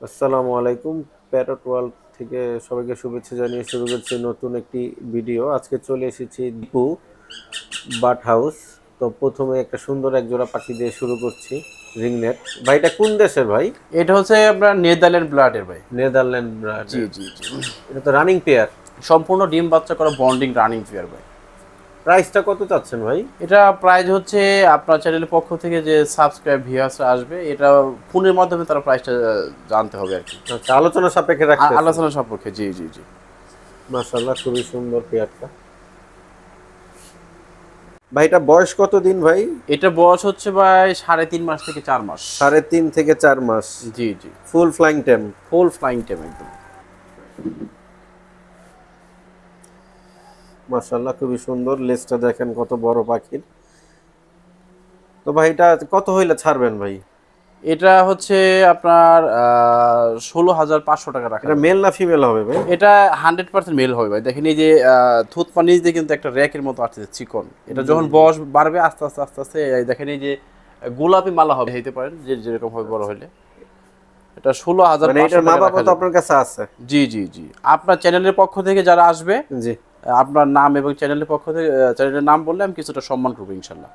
আসসালামু আলাইকুম। Parrot world থেকে সবাইকে শুভেচ্ছা জানিয়ে শুরু করছি নতুন একটি ভিডিও। আজকে চলে এসেছি দীপু বার্ড হাউস। তো প্রথমে একটা সুন্দর এক জোড়া পাখি দিয়ে শুরু করছি, রিংনেট। ভাইটা কোন দেশের ভাই? এটা হচ্ছে আপনার নেদারল্যান্ড ব্লাডের ভাই। নেদারল্যান্ড জি ব্রাডের। জি জি এটা তো রানিং পেয়ার। সম্পূর্ণ ডিম বাচ্চা করা বন্ডিং রানিং পেয়ার ভাই। প্রাইসটা কত চাচ্ছেন ভাই? এটা প্রাইস হচ্ছে আপনার চ্যানেলের পক্ষ থেকে যে সাবস্ক্রাইব ভিউয়ার্স আসবে, এটা ফোনের মাধ্যমে তারা প্রাইসটা জানতে হবে আর কি। আচ্ছা, আলোচনা সাপেক্ষে রাখতে। আলোচনা সম্পর্কে জি জি জি। মাশাআল্লাহ, খুবই সুন্দর পেয়ারটা। ভাইটা বয়স কত দিন ভাই? এটা বয়স হচ্ছে ভাই 3.5 মাস থেকে 4 মাস। 3.5 থেকে 4 মাস। জি জি, ফুল ফ্লাইং টাইম। ফুল ফ্লাইং টাইম একদম। মাশাআল্লাহ, খুবই সুন্দর। লেজটা দেখেন কত বড় পাখির। তো ভাই এটা কত হইলে ছাড়বেন ভাই? এটা হচ্ছে আপনার 16,500 টাকা রাখা এটা যাবে। মেল না ফিমেল হবে ভাই? এটা 100% মেল হবে ভাই। দেখেন এই যে থুত পানি দিয়ে কিন্তু একটা র্যাকের মতো আসছে চিকন। এটা যখন বয়স বাড়বে আস্তে আস্তে আস্তে আস্তে এই দেখেন এই যে গোলাপি মালা হবে হইতে পারেন যে যেরকম হবে বড় হলে। এটা মানে 16,500 এটার মা টাকা বাবা রাখা তো যাবে। আপনার কাছে আছে? জি জি জি, আপনার চ্যানেলের পক্ষ থেকে যারা আসবে জি। আপনার নাম এবং চ্যানেলের পক্ষ থেকে চ্যানেলের নাম বললে আমি কিছুটা সম্মান করবো ইনশাল্লাহ।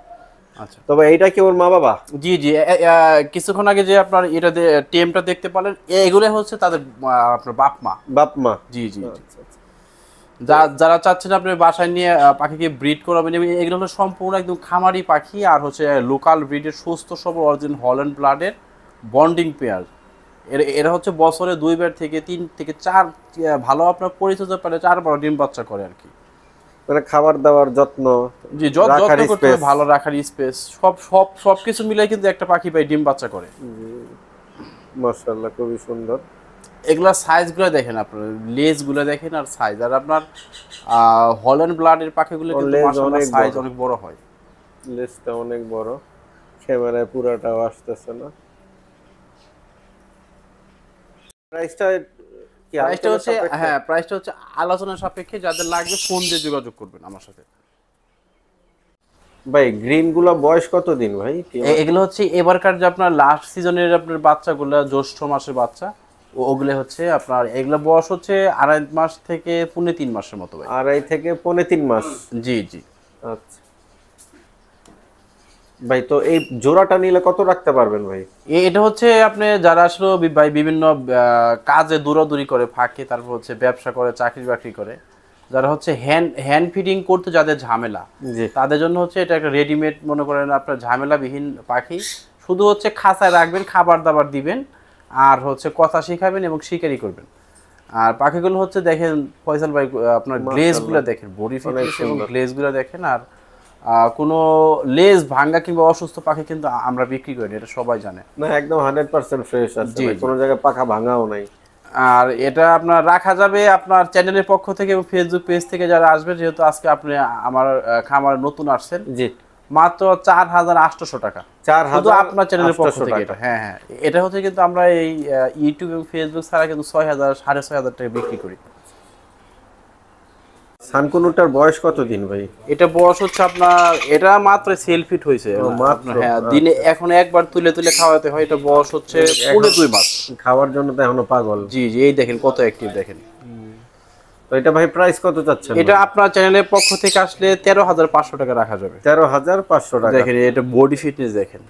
আচ্ছা, তবে এইটা কি ওর মা বাবা? জি জি, কিছুক্ষণ আগে যে আপনার এটা টেমটা দেখতে পারলেন, এগুলো হচ্ছে তাদের আপনার বাপ মা। বাপ মা? জি জি জি, আচ্ছা আচ্ছা। যারা চাচ্ছেন আপনি বাসায় নিয়ে পাখিকে ব্রিড করাবেন, এবং এগুলো হলো সম্পূর্ণ একদম খামারি পাখি আর হচ্ছে লোকাল ব্রিডের সুস্থ সবল অরিজিনাল হল্যান্ড ব্লাডের বন্ডিং পেয়ার। এরা হচ্ছে বছরে 2 বার থেকে 3 থেকে 4 ভালো আপনার পরিচর্যা পেলে 4 বার ডিম বাচ্চা করে আর কি। মানে খাবার দাবার যত্ন, জি, রাখার যত্ন করতে হবে, স্পেস। ভালো রাখার স্পেস, সব সব সব কিছু মিলে কিন্তু একটা পাখি ভাই ডিম বাচ্চা করে। মাশাআল্লাহ, খুবই সুন্দর। এগুলার সাইজগুলো দেখেন, আপনার লেজগুলো দেখেন আর সাইজ, আর আপনার হল্যান্ড ব্লাডের পাখিগুলো ওর কিন্তু লেজ মাশাআল্লাহ অনেক সাইজ বড়। অনেক বড় হয়। লেজটা অনেক বড়। ক্যামেরায় পুরাটাও আসতেছে না। প্রাইসটা কি প্রাইসটা আলোচনা হচ্ছে, সাপেক্ষে? হ্যাঁ প্রাইসটা হচ্ছে আলোচনা সাপেক্ষে, যাদের লাগবে ফোন দিয়ে যোগাযোগ করবেন আমার সাথে। ভাই গ্রিন গুলা বয়স কত দিন ভাই? এগুলো হচ্ছে এবারকার যে আপনার লাস্ট সিজনের আপনার বাচ্চাগুলো, জ্যৈষ্ঠ মাসের বাচ্চা, ওগুলো হচ্ছে আপনার, এগুলো বয়স হচ্ছে 2.5 মাস থেকে 3.5 মাসের মতো ভাই। 2.5 থেকে 3.5 মাস। জি জি, আচ্ছা ভাই, তো এই জোড়াটা নিলে কত রাখতে পারবেন ভাই? এটা হচ্ছে আপনি যারা আসলে ভাই বিভিন্ন কাজে দৌড়াদৌড়ি করে ফাঁকে, তারপর হচ্ছে ব্যবসা করে, চাকরি বাকরি করে, যারা হচ্ছে হ্যান্ড হ্যান্ড ফিডিং করতে যাদের ঝামেলা, জি। তাদের জন্য হচ্ছে এটা একটা রেডিমেড, মনে করেন আপনার ঝামেলাবিহীন পাখি। শুধু হচ্ছে খাঁচায় রাখবেন, খাবার দাবার দিবেন, আর হচ্ছে কথা শিখাবেন এবং শিকারি করবেন। আর পাখিগুলো হচ্ছে দেখেন ফয়সাল ভাই, আপনার গ্লেজগুলো মাশাআল্লাহ, দেখেন, বডি অনেক ফিটনেস এবং সুন্দর। গ্লেজগুলো দেখেন। আর কোনো লেজ ভাঙ্গা কিংবা অসুস্থ পাখি কিন্তু আমরা বিক্রি করি না, এটা সবাই জানে। না, একদম 100% ফ্রেশ আছে জি ভাই, জি, কোনো জায়গায় পাখা ভাঙাও নাই। আর এটা আপনার রাখা যাবে আপনার চ্যানেলের পক্ষ থেকে এবং ফেসবুক পেজ থেকে যারা আসবে, যেহেতু আজকে আপনি আমার খামারে নতুন আসছেন, জি। মাত্র 4,800 টাকা, শুধু আপনার চ্যানেলের পক্ষ 4,800 থেকে টাকা। এটা। হ্যাঁ হ্যাঁ, এটা হচ্ছে কিন্তু আমরা এই ইউটিউব এবং ফেসবুক ছাড়া কিন্তু 6,000 6,500 টাকা বিক্রি করি। সানকুনুটার বয়স কত দিন ভাই? এটা বয়স হচ্ছে আপনার, এটা মাত্র সেলফিট হয়েছে ও, মাত্র? আপনার, হ্যাঁ দিনে এখন একবার তুলে তুলে খাওয়াতে হয়। এটা বয়স হচ্ছে এখন 2.5 মাস। খাওয়ার জন্য তো এখনো পাগল। জি জি, এই দেখেন কত অ্যাক্টিভ দেখেন। তো এটা ভাই প্রাইস কত চাচ্ছেন এটা ভাই? আপনার চ্যানেলের পক্ষ থেকে আসলে 13,500 টাকা রাখা যাবে। 13,500 টাকা। দেখেন এটা বডি ফিটনেস দেখেন,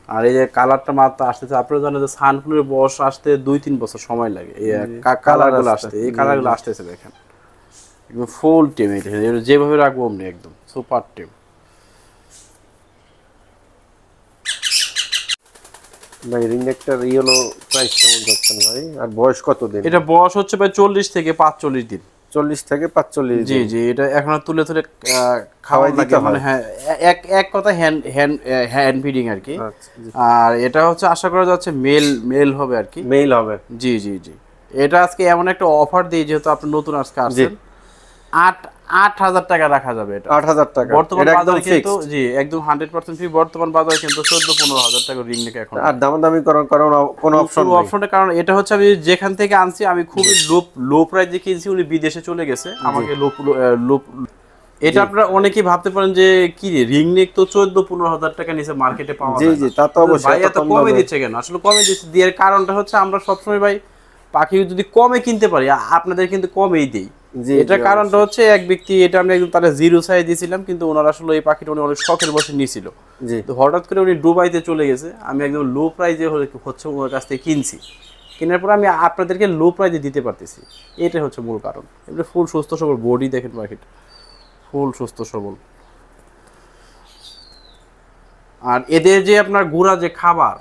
আর এই যে কালারটা মাত্র আসতেছে। আপনারা জানেন যে সানফ্লাওয়ারের বয়স আসতে 2-3 বছর সময় লাগে এই কালারগুলো আসতে, এই কালারগুলো আসতেছে দেখেন একদম ফুল টিম। এই দেখেন এটা যেভাবে রাখবো অমনি একদম সুপার টিম। ভাই রিংনেকটার ইয়েলো প্রাইস কেমন যাচ্ছেন ভাই? আর বয়স কত দিন? এটা বয়স হচ্ছে প্রায় 40 থেকে 45 দিন। 40 থেকে 45 জি দিন। জি, এটা এখন আর তুলে তুলে খাওয়াই খাওয়াই দিতে লাগে, মানে হয়। হ্যাঁ এক এক কথা হ্যান্ড হ্যান্ড হ্যান্ড ফিডিং আর কি। আচ্ছা, জি। আর এটা হচ্ছে আশা করা যাচ্ছে মেল মেল হবে আর কি। মেল হবে? জি জি জি, এটা আজকে এমন একটা অফার দিই, যেহেতু আপনি নতুন আজকে আসছেন, 8,000 টাকা রাখা যাবে এটা 8,000 টাকা? বর্তমান এটা একদম বাজারে কিন্তু। ফিক্সড? জি একদম 100% ফ্রি। বর্তমান বাজারে কিন্তু 14-15 হাজার টাকা রিং নেকে এখন। আর দামাদামি করার কারণ কোনো অপশন নেই? অপশনের কারণ এটা হচ্ছে, আমি যেখান থেকে আনছি আমি খুবই লো লো প্রাইসে কিনছি, উনি বিদেশে চলে গেছে, আমাকে লো লো এটা আপনারা অনেকেই ভাবতে পারেন যে কি রে রিং নেক তো 14-15 হাজার টাকা নিচে মার্কেটে পাওয়া যায়। জি তা তো অবশ্যই। ভাই এত কমে দিচ্ছে কেন? আসলে কমে দিচ্ছে দেওয়ার কারণটা হচ্ছে আমরা সবসময় ভাই পাখি যদি কমে কিনতে পারি আপনাদের কিন্তু কমেই দেই। এটা কারণটা হচ্ছে এক ব্যক্তি, এটা আমি একদম তাহলে 0 সাইজ দিয়েছিলাম, কিন্তু ওনার আসলে এই পাখিটা উনি অনেক শখের বসে নিয়েছিল। তো হঠাৎ করে উনি দুবাইতে চলে গেছে, আমি একদম লো প্রাইজে হচ্ছে ওনার কাছ থেকে কিনছি। কেনার পর আমি আপনাদেরকে লো প্রাইজে দিতে পারতেছি, এটাই হচ্ছে মূল কারণ। এবারে ফুল সুস্থ সবল বডি দেখেন পাখিটা, ফুল সুস্থ সবল। আর এদের যে আপনার গুঁড়া যে খাবার,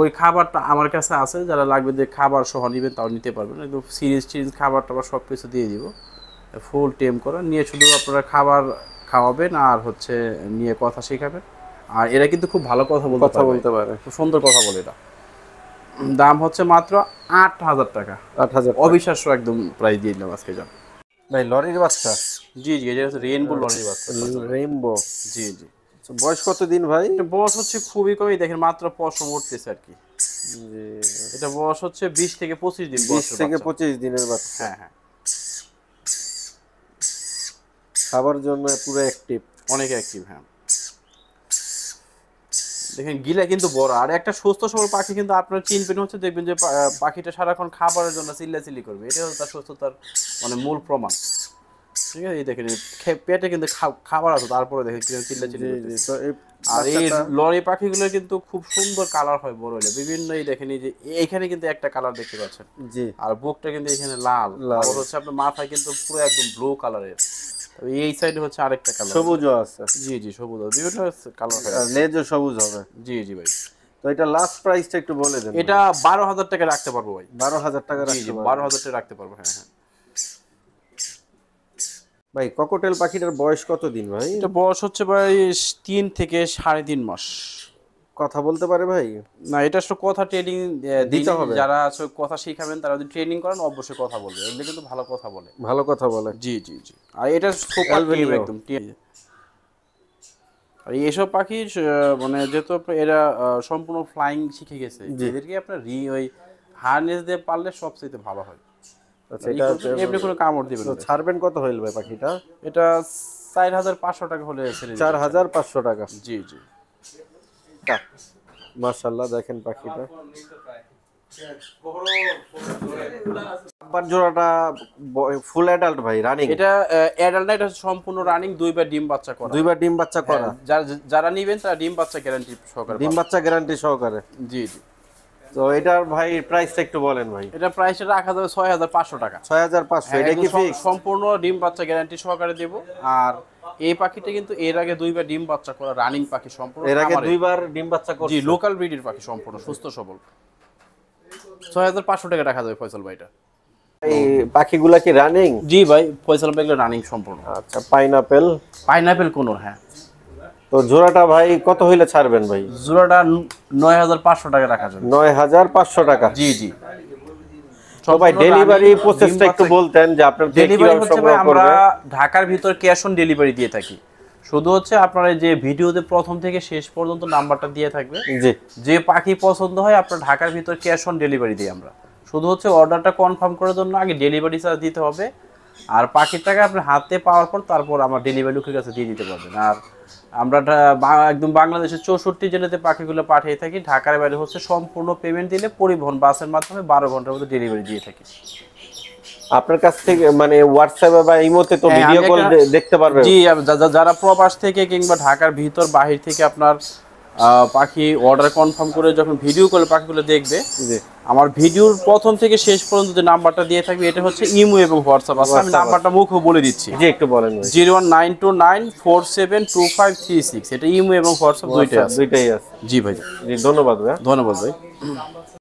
ওই খাবারটা আমার কাছে আছে, যারা লাগবে যে খাবার সহ নেবেন তাও নিতে পারবেন। একদম সিরিজ খাবার টাবার সব কিছু দিয়ে দিব, ফুল টেম করা নিয়ে শুধু আপনারা খাবার খাওয়াবেন আর হচ্ছে নিয়ে কথা শেখাবেন। আর এরা কিন্তু খুব ভালো কথা বলতে পারে, খুব সুন্দর কথা বলে। এরা দাম হচ্ছে মাত্র 8,000 টাকা। 8,000 অবিশ্বাস্য একদম প্রাইস দিয়ে দিলাম আজকে। যান ভাই লরির বাচ্চা। জি এটা হচ্ছে রেইনবো লরির বাচ্চা। রেইনবো। জি বয়স কত দিন ভাই? এটা বয়স হচ্ছে খুবই কমই, দেখেন মাত্র পশম উঠতেছে আর কি। জি এটা বয়স হচ্ছে 20 থেকে 25 দিন। 20 থেকে 25 দিনের বাচ্চা। হ্যাঁ খাবার জন্য পুরো অ্যাক্টিভ, অনেক অ্যাক্টিভ। হ্যাঁ দেখেন গিলা কিন্তু বড়। আর একটা সুস্থ সবল পাখি কিন্তু আপনারা চিনবেন হচ্ছে, দেখবেন যে পাখিটা সারাক্ষণ খাবারের জন্য চিল্লাচিল্লি করবে, এটা হচ্ছে তার সুস্থতার মানে মূল প্রমাণ। ঠিক আছে, এই দেখেন পেটে কিন্তু খাবার আছে, তারপরে দেখেন চিল্লাচিল্লি। আর এই লরি পাখিগুলো কিন্তু খুব সুন্দর কালার হয় বড় হলে, বিভিন্ন এই দেখেন এই যে এইখানে কিন্তু একটা কালার দেখতে পাচ্ছেন। জি। আর বুকটা কিন্তু এখানে লাল, আর হচ্ছে আপনার মাথায় কিন্তু পুরো একদম ব্লু কালারের। এই সাইডে হচ্ছে আরেকটা কালার, সবুজও আছে। জি সবুজ, বিভিন্ন কালার হয়। আর লেজও সবুজ হবে। জি ভাই। তো এটা লাস্ট প্রাইসটা একটু বলে দেন। এটা 12,000 টাকা রাখতে পারবো ভাই। 12,000 টাকা রাখতে পারবো। 12,000 টাকা রাখতে পারবো। হ্যাঁ ভাই ককটেল পাখিটার বয়স কত দিন ভাই? এটা বয়স হচ্ছে ভাই 3 থেকে 3.5 মাস। কথা বলতে পারে ভাই? না, এটা আসলে কথা ট্রেনিং দিতে হবে। যারা আসলে কথা শিখাবেন তারা যদি ট্রেনিং করেন অবশ্যই কথা বলবে, এগুলো কিন্তু ভালো কথা বলে। ভালো কথা বলে। জি আর এটা সুপার টিম একদম। আর এইসব পাখি মানে যেহেতু এরা সম্পূর্ণ ফ্লাইং শিখে গেছে, এদেরকে আপনার ওই হারনেস দিয়ে পারলে সবচেয়ে ভালো হয়। আচ্ছা, এটা এমনি কোনো কামড় দিবেন না। ছাড়বেন কত হইল ভাই পাখিটা? এটা 4,500 টাকা হলে ছেড়ে দিবেন। 4,500 টাকা। জি মাশাআল্লাহ, দেখেন পাখিটা। আব্বার জোড়াটা ফুল অ্যাডাল্ট ভাই, রানিং? এটা অ্যাডাল্ট না, এটা সম্পূর্ণ রানিং, দুইবার ডিম বাচ্চা করা। দুইবার ডিম বাচ্চা করা। যারা নেবেন তারা ডিম বাচ্চা গ্যারান্টি সহকারে। ডিম বাচ্চা গ্যারান্টি সহকারে। জি তো এটার ভাই প্রাইসটা একটু বলেন ভাই। এটা প্রাইসটা রাখা যাবে 6,500 টাকা। 6,500। এটা কি ফিক্স? সম্পূর্ণ ডিম বাচ্চা গ্যারান্টি সহকারে দেব। আর এই পাখিটা কিন্তু এর আগে দুইবার ডিম বাচ্চা করা রানিং পাখি, সম্পূর্ণ এর আগে দুইবার ডিম বাচ্চা করছে। জি, লোকাল ব্রিডের পাখি, সম্পূর্ণ সুস্থ সবল। 6,500 টাকা রাখা যাবে ফয়সাল ভাই। এটা এই পাখিগুলা কি রানিং? জি ভাই, ফয়সাল ভাই এগুলো রানিং সম্পূর্ণ। আচ্ছা, পাইনাপেল কোন? হ্যাঁ। তো জোড়াটা ভাই কত হইলে ছাড়বেন ভাই? জোড়াটা 9,500 টাকা রাখা যাবে। 9,500 টাকা। জি তো ভাই ডেলিভারি প্রসেসটা একটু বলতেন যে আপনারা ডেলিভারি হচ্ছে ভাই আমরা ঢাকার ভিতর ক্যাশ অন ডেলিভারি দিয়ে থাকি। শুধু হচ্ছে আপনারা যে ভিডিওতে প্রথম থেকে শেষ পর্যন্ত নাম্বারটা দিয়ে থাকবে, যে পাখি পছন্দ হয় আপনার ঢাকার ভিতর ক্যাশ অন ডেলিভারি দিই আমরা। শুধু হচ্ছে অর্ডারটা কনফার্ম করার জন্য আগে ডেলিভারি চার্জ দিতে হবে, আর পাখির টাকা আপনি হাতে পাওয়ার পর তারপর আমার ডেলিভারি লোকের কাছে দিয়ে দিতে পারবেন। আর আমরা একদম বাংলাদেশের 64 জেলাতে পাখিগুলো পাঠিয়ে থাকি। ঢাকার বাইরে হচ্ছে সম্পূর্ণ পেমেন্ট দিলে পরিবহন বাসের মাধ্যমে 12 ঘন্টার মধ্যে ডেলিভারি দিয়ে থাকি। আপনার কাছ থেকে মানে হোয়াটসঅ্যাপে বা ইমোতে তো ভিডিও কল দেখতে পারবে? জি, যারা প্রবাস থেকে কিংবা ঢাকার ভিতর বাহির থেকে আপনার পাখি অর্ডার কনফার্ম করে যখন ভিডিও কলে পাখিগুলো দেখবে, আমার ভিডিওর প্রথম থেকে শেষ পর্যন্ত যে নাম্বারটা দিয়ে থাকবে এটা হচ্ছে ইমো এবং হোয়াটসঅ্যাপ আছে। আমি নাম্বারটা মুখও বলে দিচ্ছি। জি, একটু বলেন। 01929472536। এটা ইমো এবং হোয়াটসঅ্যাপ দুইটাই আছে। জি ভাই। জি, ধন্যবাদ ভাই।